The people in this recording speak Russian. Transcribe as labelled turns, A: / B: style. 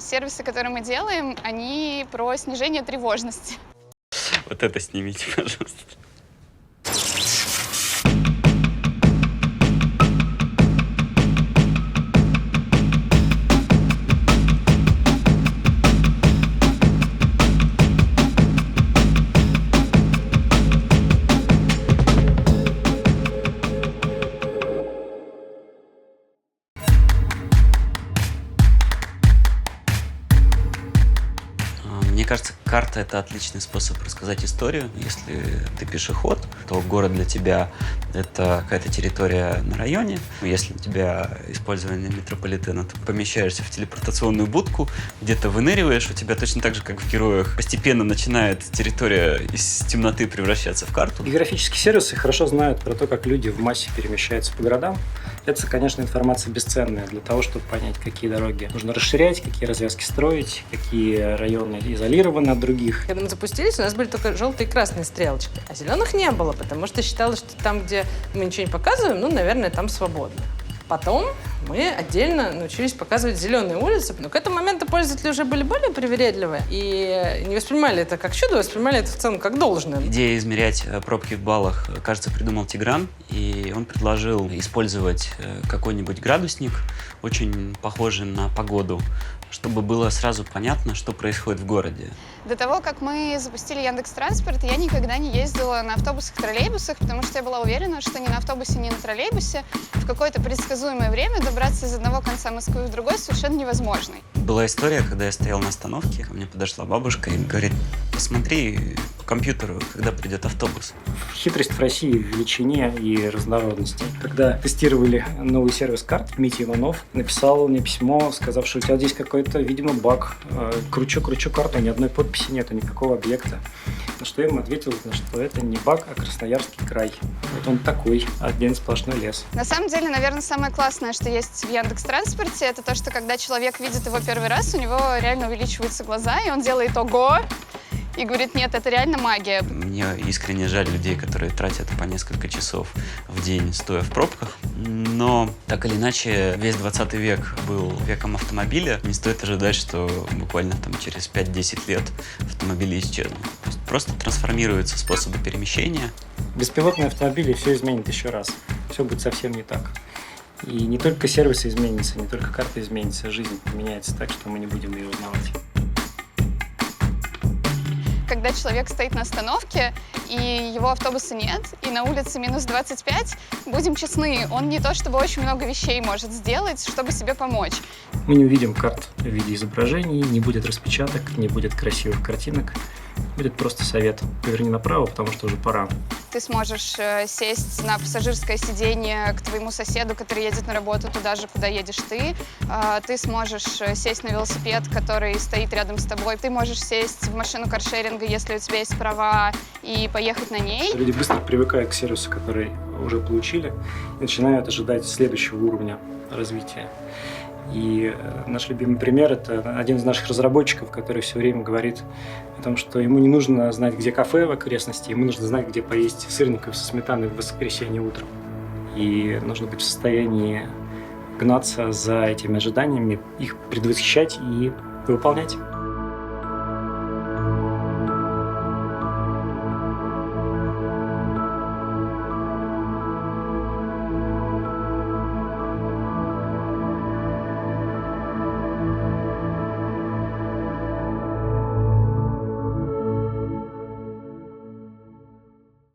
A: Сервисы, которые мы делаем, они про снижение тревожности.
B: Вот это снимите, пожалуйста. Мне кажется, карта — это отличный способ рассказать историю. Если ты пешеход, то город для тебя — это какая-то территория на районе. Если у тебя использование метрополитена, ты помещаешься в телепортационную будку, где-то выныриваешь, у тебя точно так же, как в «Героях», постепенно начинает территория из темноты превращаться в карту.
C: Географические сервисы хорошо знают про то, как люди в массе перемещаются по городам. Это, конечно, информация бесценная для того, чтобы понять, какие дороги нужно расширять, какие развязки строить, какие районы изолированы от других.
D: Когда мы запустились, у нас были только желтые и красные стрелочки, а зеленых не было, потому что считалось, что там, где мы ничего не показываем, наверное, там свободно. Потом мы отдельно научились показывать зеленые улицы, но к этому моменту пользователи уже были более привередливые и не воспринимали это как чудо, воспринимали это в целом как должное.
B: Идея измерять пробки в баллах, кажется, придумал Тигран, и он предложил использовать какой-нибудь градусник, очень похожий на погоду, чтобы было сразу понятно, что происходит в городе.
A: До того, как мы запустили Яндекс.Транспорт, я никогда не ездила на автобусах, троллейбусах, потому что я была уверена, что ни на автобусе, ни на троллейбусе в какое-то предсказуемое время добраться из одного конца Москвы в другой совершенно невозможно.
B: Была история, когда я стоял на остановке, ко мне подошла бабушка и говорит: посмотри по компьютеру, когда придет автобус.
C: Хитрость в России в величине и разнородности. Когда тестировали новый сервис карт, Митя Иванов написал мне письмо, сказав, что у тебя здесь какой-то, видимо, баг. Кручу карту, ни одной подписи нету, никакого объекта. На что я ему ответил, что это не баг, а Красноярский край. Вот он такой, один сплошной лес.
A: На самом деле, наверное, самое классное, что есть в Яндекс.Транспорте, это то, что когда человек видит его первый раз, у него реально увеличиваются глаза, и он делает «ого!» и говорит: нет, это реально магия.
B: Мне искренне жаль людей, которые тратят по несколько часов в день, стоя в пробках. Но так или иначе, весь 20 век был веком автомобиля. Не стоит ожидать, что буквально через 5-10 лет автомобили исчезнут. Просто трансформируются способы перемещения.
C: Беспилотные автомобили все изменит еще раз. Все будет совсем не так. И не только сервисы изменятся, не только карта изменится, жизнь поменяется так, что мы не будем ее узнавать.
A: Когда человек стоит на остановке, и его автобуса нет, и на улице минус 25, будем честны, он не то чтобы очень много вещей может сделать, чтобы себе помочь.
C: Мы не увидим карт в виде изображений, не будет распечаток, не будет красивых картинок. Будет просто совет: поверни направо, потому что уже пора.
A: Ты сможешь сесть на пассажирское сиденье к твоему соседу, который едет на работу туда же, куда едешь ты. Ты сможешь сесть на велосипед, который стоит рядом с тобой. Ты можешь сесть в машину каршеринга, если у тебя есть права, и поехать на ней.
C: Люди быстро привыкают к сервису, который уже получили, и начинают ожидать следующего уровня развития. И наш любимый пример – это один из наших разработчиков, который все время говорит о том, что ему не нужно знать, где кафе в окрестности, ему нужно знать, где поесть сырников со сметаной в воскресенье утром. И нужно быть в состоянии гнаться за этими ожиданиями, их предвосхищать и выполнять.